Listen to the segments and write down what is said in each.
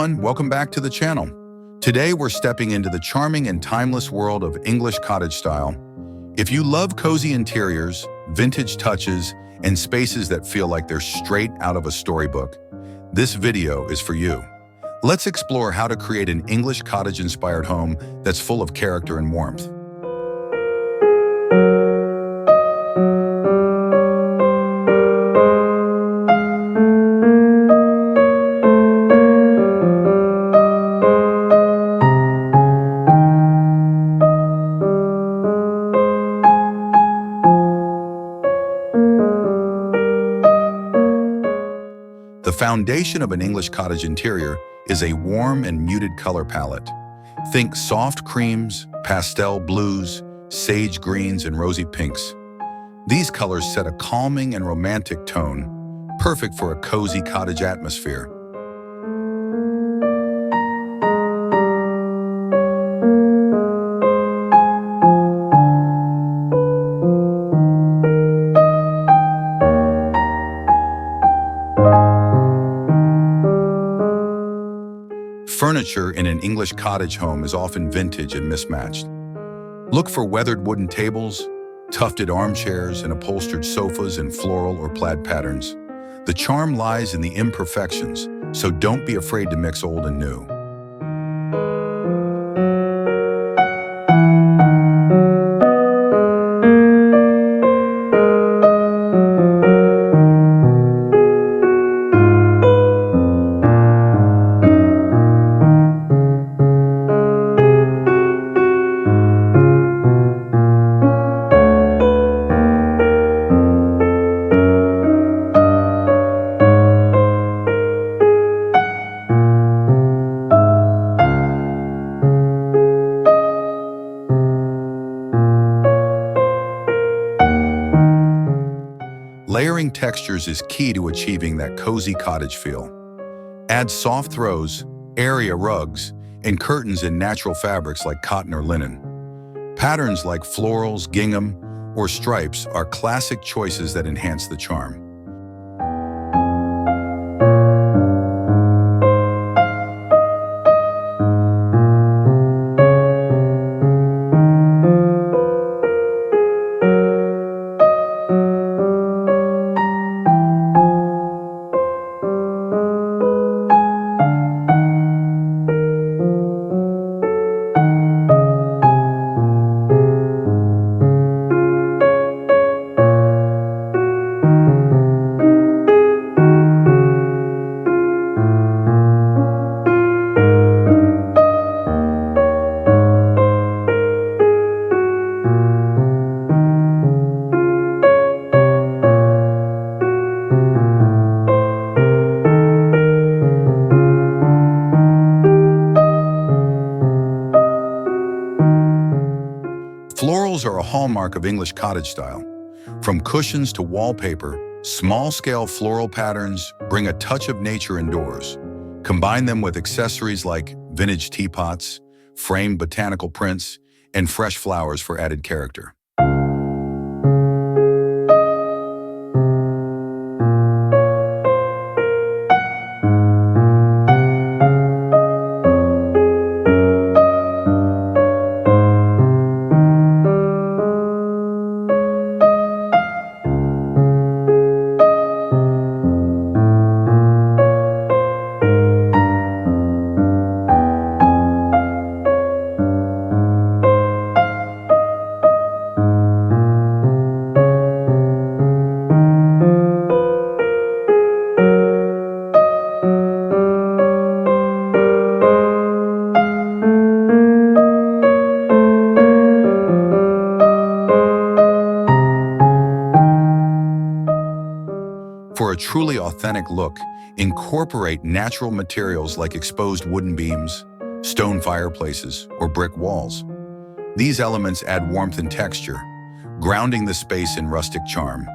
everyone, welcome back to the channel. Today we're stepping into the charming and timeless world of English cottage style. If you love cozy interiors, vintage touches, and spaces that feel like they're straight out of a storybook, this video is for you. Let's explore how to create an English cottage-inspired home that's full of character and warmth. The foundation of an English cottage interior is a warm and muted color palette. Think soft creams, pastel blues, sage greens, and rosy pinks. These colors set a calming and romantic tone, perfect for a cozy cottage atmosphere. Furniture in an English cottage home is often vintage and mismatched. Look for weathered wooden tables, tufted armchairs, and upholstered sofas in floral or plaid patterns. The charm lies in the imperfections, so don't be afraid to mix old and new. Layering textures is key to achieving that cozy cottage feel. Add soft throws, area rugs, and curtains in natural fabrics like cotton or linen. Patterns like florals, gingham, or stripes are classic choices that enhance the charm. Florals are a hallmark of English cottage style. From cushions to wallpaper, small-scale floral patterns bring a touch of nature indoors. Combine them with accessories like vintage teapots, framed botanical prints, and fresh flowers for added character. For a truly authentic look, incorporate natural materials like exposed wooden beams, stone fireplaces, or brick walls. These elements add warmth and texture, grounding the space in rustic charm.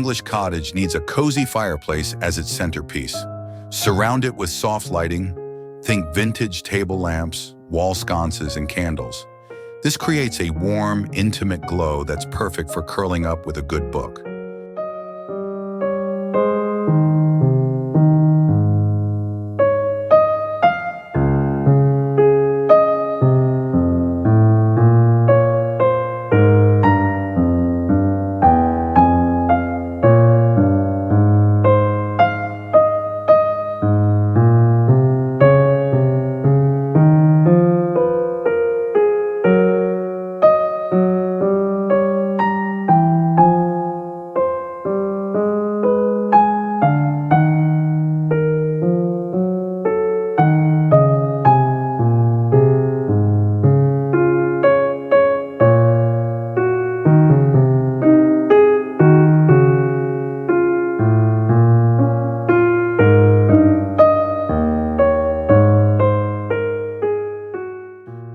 English cottage needs a cozy fireplace as its centerpiece. Surround it with soft lighting. Think vintage table lamps, wall sconces, and candles. This creates a warm, intimate glow that's perfect for curling up with a good book.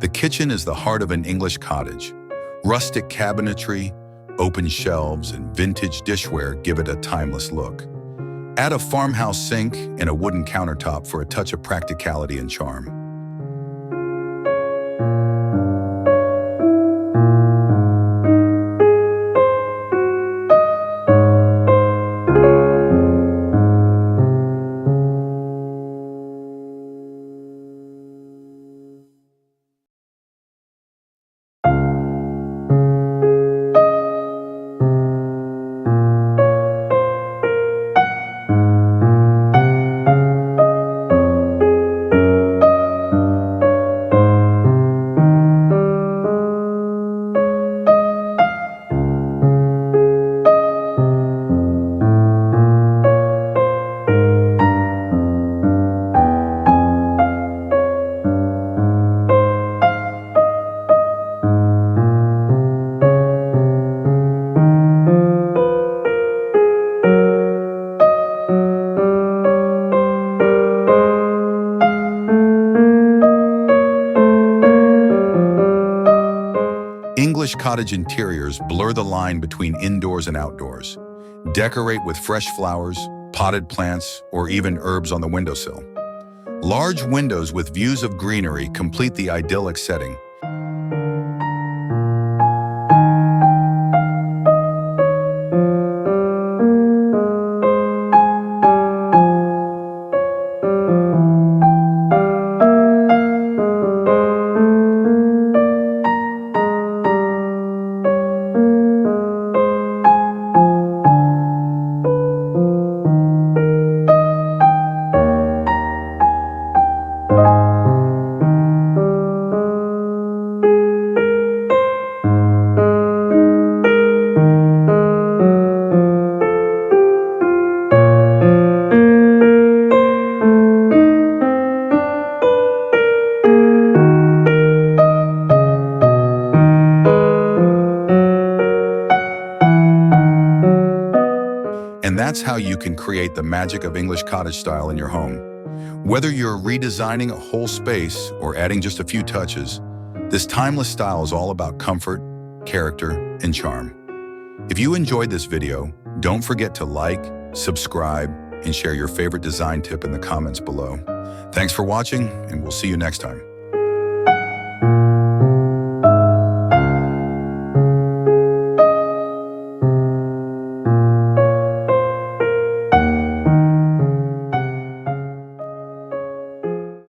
The kitchen is the heart of an English cottage. Rustic cabinetry, open shelves, and vintage dishware give it a timeless look. Add a farmhouse sink and a wooden countertop for a touch of practicality and charm. English cottage interiors blur the line between indoors and outdoors. Decorate with fresh flowers, potted plants, or even herbs on the windowsill. Large windows with views of greenery complete the idyllic setting. And that's how you can create the magic of English cottage style in your home. Whether you're redesigning a whole space or adding just a few touches, this timeless style is all about comfort, character, and charm. If you enjoyed this video, don't forget to like, subscribe, and share your favorite design tip in the comments below. Thanks for watching, and we'll see you next time.